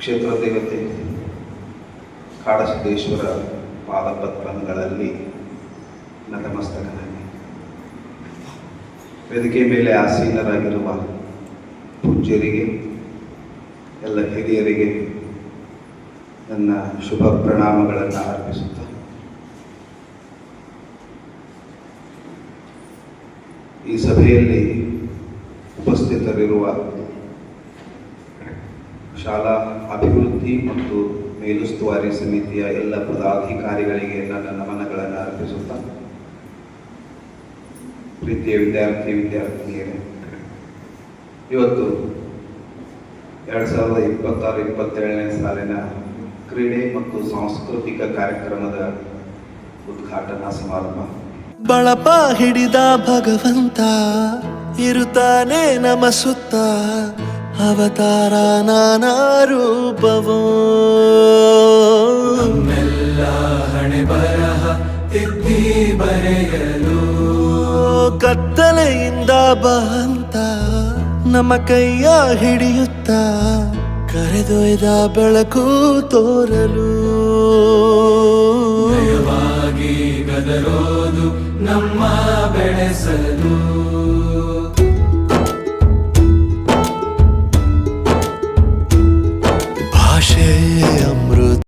ಕ್ಷೇತ್ರ ದೇವತೆ ಕಾಡಸಿದ್ದೇಶ್ವರ ಪಾದಪದ್ಮಗಳಲ್ಲಿ ನತಮಸ್ತಕನಾಗಿ ವೇದಿಕೆ ಮೇಲೆ ಆಸೀನರಾಗಿರುವ ಪೂಜ್ಯರಿಗೆ, ಎಲ್ಲ ಹಿರಿಯರಿಗೆ ನನ್ನ ಶುಭ ಪ್ರಣಾಮಗಳನ್ನು ಅರ್ಪಿಸುತ್ತ ಈ ಸಭೆಯಲ್ಲಿ ಉಪಸ್ಥಿತರಿರುವ ಶಾಲಾ ಅಭಿವೃದ್ಧಿ ಮತ್ತು ಮೇಲುಸ್ತುವಾರಿ ಸಮಿತಿಯ ಎಲ್ಲ ಪದಾಧಿಕಾರಿಗಳಿಗೆ ನನ್ನ ನಮನಗಳನ್ನು ಅರ್ಪಿಸುತ್ತಾ, ಪ್ರೀತಿಯ ವಿದ್ಯಾರ್ಥಿನಿಯರೇ, ಇವತ್ತು 2026-27ನೇ ಸಾಲಿನ ಕ್ರೀಡೆ ಮತ್ತು ಸಾಂಸ್ಕೃತಿಕ ಕಾರ್ಯಕ್ರಮದ ಉದ್ಘಾಟನಾ ಸಮಾರಂಭ. ಬಳಪ ಹಿಡಿದ ಭಗವಂತ ಇರುತ್ತಾನೆ ನಮ ಸುತ್ತ, ಅವತಾರ ನಾನಾ ರೂಪವೋ, ನಮ್ಮೆಲ್ಲ ಹಣೆ ಬರಹ ತಿದ್ದಿ ಬರೆಯಲು ಕತ್ತಲೆಯಿಂದ ಬಂತ ನಮ್ಮ ಕೈಯ ಹಿಡಿಯುತ್ತ ಕರೆದೊಯ್ದ ಬೆಳಕು ತೋರಲು, ನಯವಾಗಿ ಗದರೋದು ನಮ್ಮ ಬೆಳೆಸಲು, ಭಾಷೆ ಅಮೃತ.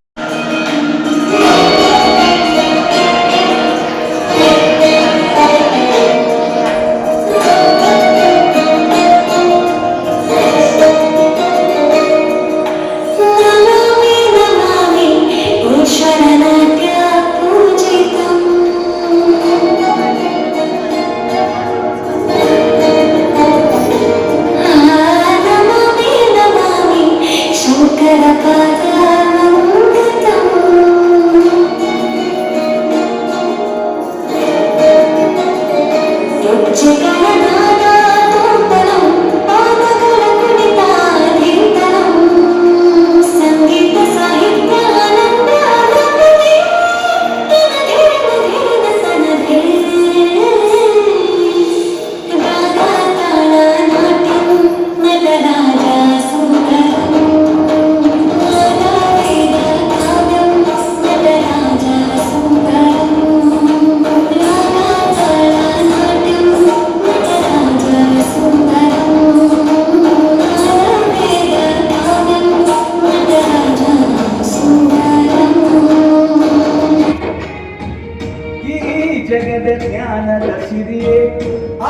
ಜಗದ ಜ್ಞಾನದ ಸಿರಿಯೇ,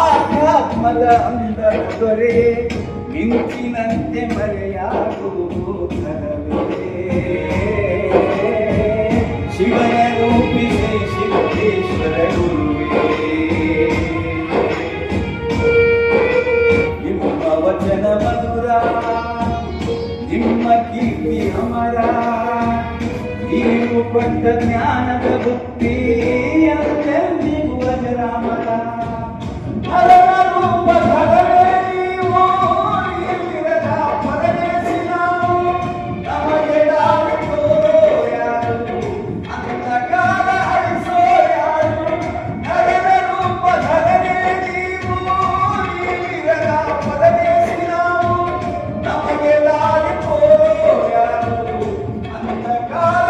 ಆಧ್ಯಾತ್ಮದ ಅಂದದ ದೊರೆಯೇ, ಮಿಂಚಿನಂತೆ ಮರೆಯಾಗುವುದು ಧನವೇ. ಶಿವನ ರೂಪಿಸಿ ಶಿವಕೇಶ್ವರ ಗುರುವೇ, ನಿಮ್ಮ ವಚನ ಮಧುರ, ನಿಮ್ಮ ಕೀರ್ತಿ ಅಮರ, ನೀವು ಕೊಟ್ಟ ಜ್ಞಾನದ ಬುದ್ಧಿ ಎಂದೆಂದಿಗೂ ಅಜರಾಮರ. ಹರನ ರೂಪ ಧರವೇ ನೀವು, ಇಲ್ಲಿರದ ಪರದೇಶಿ ನಾವು, ನಮಗೆ ದಾರಿ ತೋರೋ ಯಾರು, ಅಂಧಕಾರ ಅಳಿಸೋ ಯಾರು. ಹರನ ರೂಪ ಧರವೇ ನೀವು, ಇಲ್ಲಿರದ ಪರದೇಶಿ ನಾವು, ನಮಗೆ ದಾರಿ ತೋರೋ ಯಾರು, ಅಂಧಕಾರ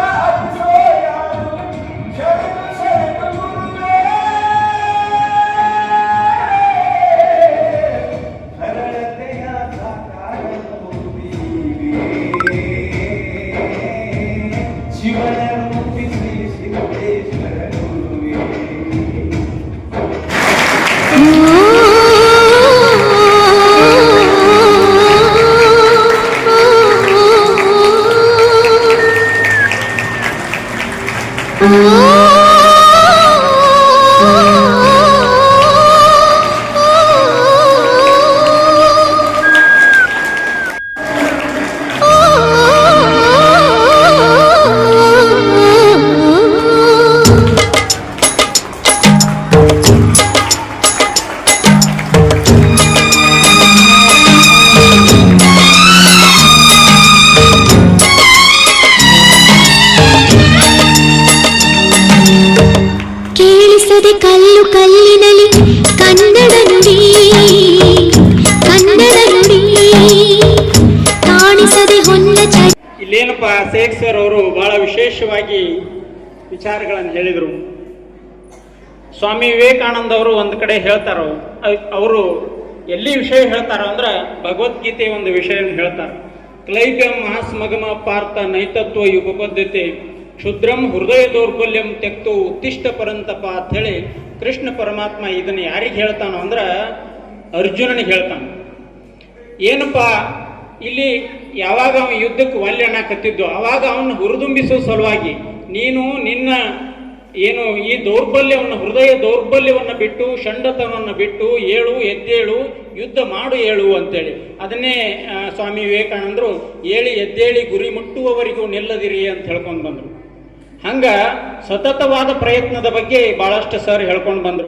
ಕಲ್ಲು ಕಲ್ಲಿನಲಿ ಕನ್ನಡ ನುಡಿ ಕಾಣಿಸದೆ ಹೊನ್ನ ಇಲ್ಲಿ ಸೇಖ್ ಸರ್ ಅವರು ಬಹಳ ವಿಶೇಷವಾಗಿ ವಿಚಾರಗಳನ್ನು ಹೇಳಿದರು. ಸ್ವಾಮಿ ವಿವೇಕಾನಂದ ಅವರು ಒಂದು ಕಡೆ ಹೇಳ್ತಾರೋ, ಅವರು ಎಲ್ಲಿ ವಿಷಯ ಹೇಳ್ತಾರೋ ಅಂದ್ರೆ ಭಗವದ್ಗೀತೆ ಒಂದು ವಿಷಯವನ್ನು ಹೇಳ್ತಾರೆ. ಕ್ಲೈಬ್ಯಂ ಮಹಾಸ್ಮಗಮ ಪಾರ್ಥ ನೈತತ್ವ ಉಪಪದ್ಧತೆ ಕ್ಷುದ್ರಂ ಹೃದಯ ದೌರ್ಬಲ್ಯಂ ತೆಕ್ತು ಉತ್ತಿಷ್ಟ ಪರಂತಪ ಅಂತ ಹೇಳಿ ಕೃಷ್ಣ ಪರಮಾತ್ಮ ಇದನ್ನು ಯಾರಿಗೆ ಹೇಳ್ತಾನೋ ಅಂದ್ರೆ ಅರ್ಜುನನಿಗೆ ಹೇಳ್ತಾನೆ. ಏನಪ್ಪ ಇಲ್ಲಿ ಯಾವಾಗ ಅವನು ಯುದ್ಧಕ್ಕೆ ಒಲ್ಲೆಣ್ಣಾಕತ್ತಿದ್ದು ಅವಾಗ ಅವನು ಹುರಿದುಂಬಿಸುವ ಸಲುವಾಗಿ ನೀನು ನಿನ್ನ ಏನು ಈ ದೌರ್ಬಲ್ಯವನ್ನು ಹೃದಯ ದೌರ್ಬಲ್ಯವನ್ನು ಬಿಟ್ಟು ಷಂಡತನವನ್ನು ಬಿಟ್ಟು ಎದ್ದೇಳು ಯುದ್ಧ ಮಾಡು ಏಳು ಅಂತೇಳಿ ಅದನ್ನೇ ಸ್ವಾಮಿ ವಿವೇಕಾನಂದರು ಎದ್ದೇಳಿ ಗುರಿ ಮುಟ್ಟುವವರಿಗೂ ನಿಲ್ಲದಿರಿ ಅಂತ ಹೇಳ್ಕೊಂಡು ಬಂದರು. ಹಂಗ ಸತತವಾದ ಪ್ರಯತ್ನದ ಬಗ್ಗೆ ಬಹಳಷ್ಟು ಸರ್ ಹೇಳ್ಕೊಂಡು ಬಂದರು.